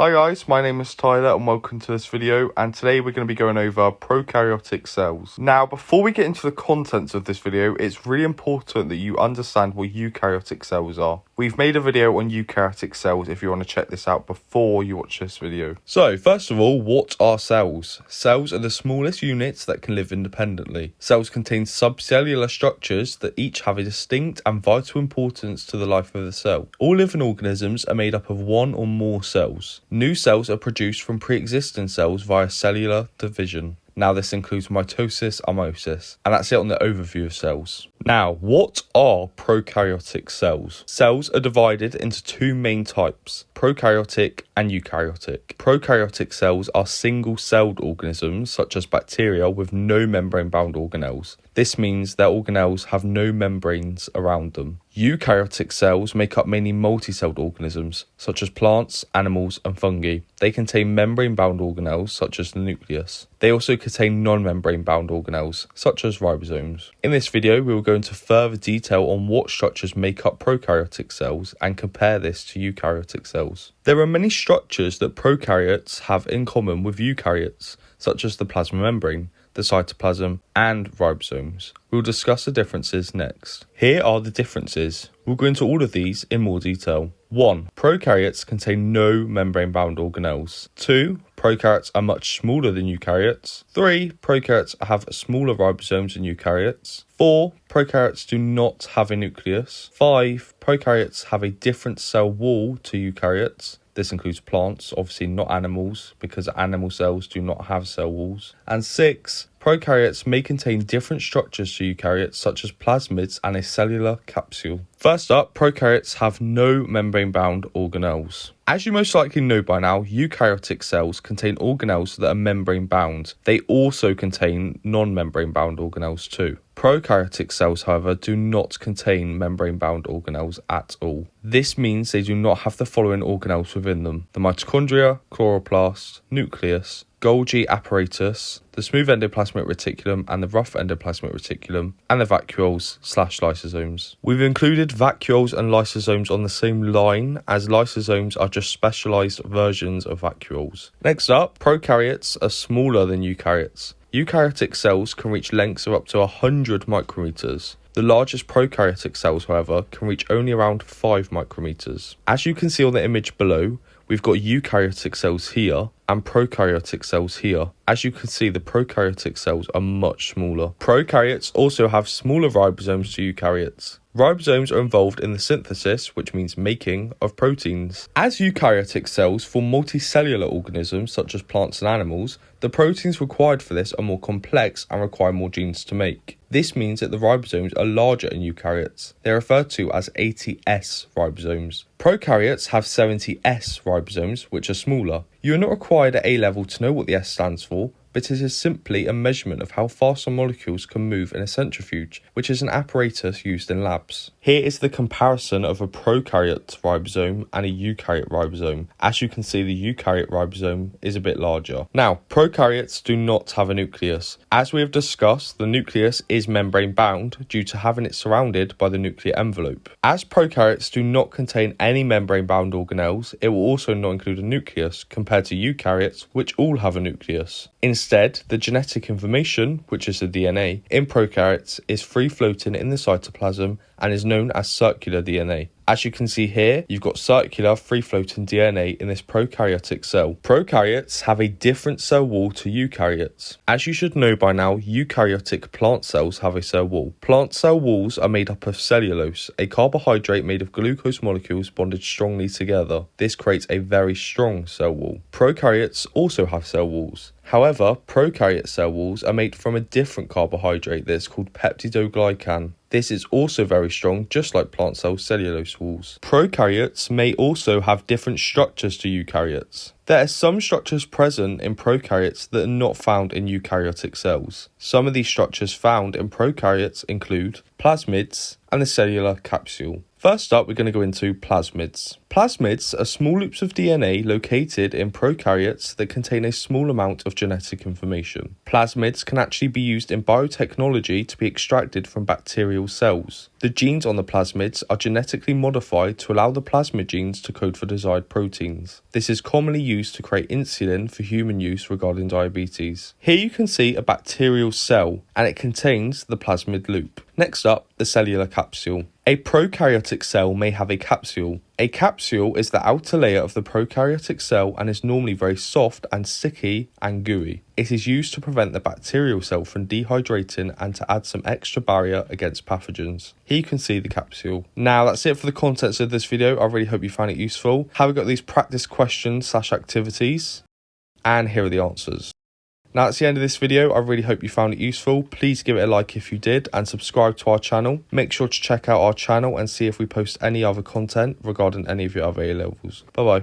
Hi guys, my name is Tyler and welcome to this video, and today we're going to be going over prokaryotic cells. Now, before we get into the contents of this video, it's really important that you understand what eukaryotic cells are. We've made a video on eukaryotic cells if you want to check this out before you watch this video. So, first of all, what are cells? Cells are the smallest units that can live independently. Cells contain subcellular structures that each have a distinct and vital importance to the life of the cell. All living organisms are made up of one or more cells. New cells are produced from pre-existing cells via cellular division. Now this includes mitosis and meiosis, and that's it on the overview of cells. Now, what are prokaryotic cells? Cells are divided into two main types, prokaryotic and eukaryotic. Prokaryotic cells are single-celled organisms such as bacteria with no membrane-bound organelles. This means their organelles have no membranes around them. Eukaryotic cells make up mainly multi-celled organisms, such as plants, animals, and fungi. They contain membrane-bound organelles, such as the nucleus. They also contain non-membrane-bound organelles, such as ribosomes. In this video, we will go into further detail on what structures make up prokaryotic cells and compare this to eukaryotic cells. There are many structures that prokaryotes have in common with eukaryotes, such as the plasma membrane, the cytoplasm, and ribosomes. We'll discuss the differences next. Here are the differences. We'll go into all of these in more detail. 1. Prokaryotes contain no membrane-bound organelles. 2. Prokaryotes are much smaller than eukaryotes. 3. Prokaryotes have smaller ribosomes than eukaryotes. 4. Prokaryotes do not have a nucleus. 5. Prokaryotes have a different cell wall to eukaryotes. This includes plants, obviously not animals, because animal cells do not have cell walls. And 6. Prokaryotes may contain different structures to eukaryotes, such as plasmids and a cellular capsule. First up, prokaryotes have no membrane-bound organelles. As you most likely know by now, eukaryotic cells contain organelles that are membrane-bound. They also contain non-membrane-bound organelles too. Prokaryotic cells, however, do not contain membrane-bound organelles at all. This means they do not have the following organelles within them: the mitochondria, chloroplast, nucleus, Golgi apparatus, the smooth endoplasmic reticulum and the rough endoplasmic reticulum, and the vacuoles/lysosomes. We've included vacuoles and lysosomes on the same line, as lysosomes are just specialised versions of vacuoles. Next up, prokaryotes are smaller than eukaryotes. Eukaryotic cells can reach lengths of up to 100 micrometers. The largest prokaryotic cells, however, can reach only around 5 micrometers. As you can see on the image below, we've got eukaryotic cells here and prokaryotic cells here. As you can see, the prokaryotic cells are much smaller. Prokaryotes also have smaller ribosomes to eukaryotes. Ribosomes are involved in the synthesis, which means making, of proteins. As eukaryotic cells form multicellular organisms such as plants and animals, the proteins required for this are more complex and require more genes to make. This means that the ribosomes are larger in eukaryotes. They are referred to as 80S ribosomes. Prokaryotes have 70S ribosomes, which are smaller. You are not required at A level to know what the S stands for, but it is simply a measurement of how fast some molecules can move in a centrifuge, which is an apparatus used in labs. Here is the comparison of a prokaryote ribosome and a eukaryote ribosome. As you can see, the eukaryote ribosome is a bit larger. Now, prokaryotes do not have a nucleus. As we have discussed, the nucleus is membrane bound due to having it surrounded by the nuclear envelope. As prokaryotes do not contain any membrane bound organelles, it will also not include a nucleus compared to eukaryotes, which all have a nucleus. Instead, the genetic information, which is the DNA, in prokaryotes is free-floating in the cytoplasm and is known as circular DNA. As you can see here, you've got circular free-floating DNA in this prokaryotic cell. Prokaryotes have a different cell wall to eukaryotes. As you should know by now, eukaryotic plant cells have a cell wall. Plant cell walls are made up of cellulose, a carbohydrate made of glucose molecules bonded strongly together. This creates a very strong cell wall. Prokaryotes also have cell walls. However, prokaryote cell walls are made from a different carbohydrate that is called peptidoglycan. This is also very strong, just like plant cell cellulose walls. Prokaryotes may also have different structures to eukaryotes. There are some structures present in prokaryotes that are not found in eukaryotic cells. Some of these structures found in prokaryotes include plasmids and the cellular capsule. First up, we're going to go into plasmids. Plasmids are small loops of DNA located in prokaryotes that contain a small amount of genetic information. Plasmids can actually be used in biotechnology to be extracted from bacterial cells. The genes on the plasmids are genetically modified to allow the plasmid genes to code for desired proteins. This is commonly used to create insulin for human use regarding diabetes. Here you can see a bacterial cell, and it contains the plasmid loop. Next up, the cellular capsule. A prokaryotic cell may have a capsule. A capsule is the outer layer of the prokaryotic cell and is normally very soft and sticky and gooey. It is used to prevent the bacterial cell from dehydrating and to add some extra barrier against pathogens. Here you can see the capsule. Now that's it for the contents of this video. I really hope you found it useful. Have we got these practice questions / activities? And here are the answers. Now that's the end of this video. I really hope you found it useful. Please give it a like if you did and subscribe to our channel. Make sure to check out our channel and see if we post any other content regarding any of your other A levels. Bye bye.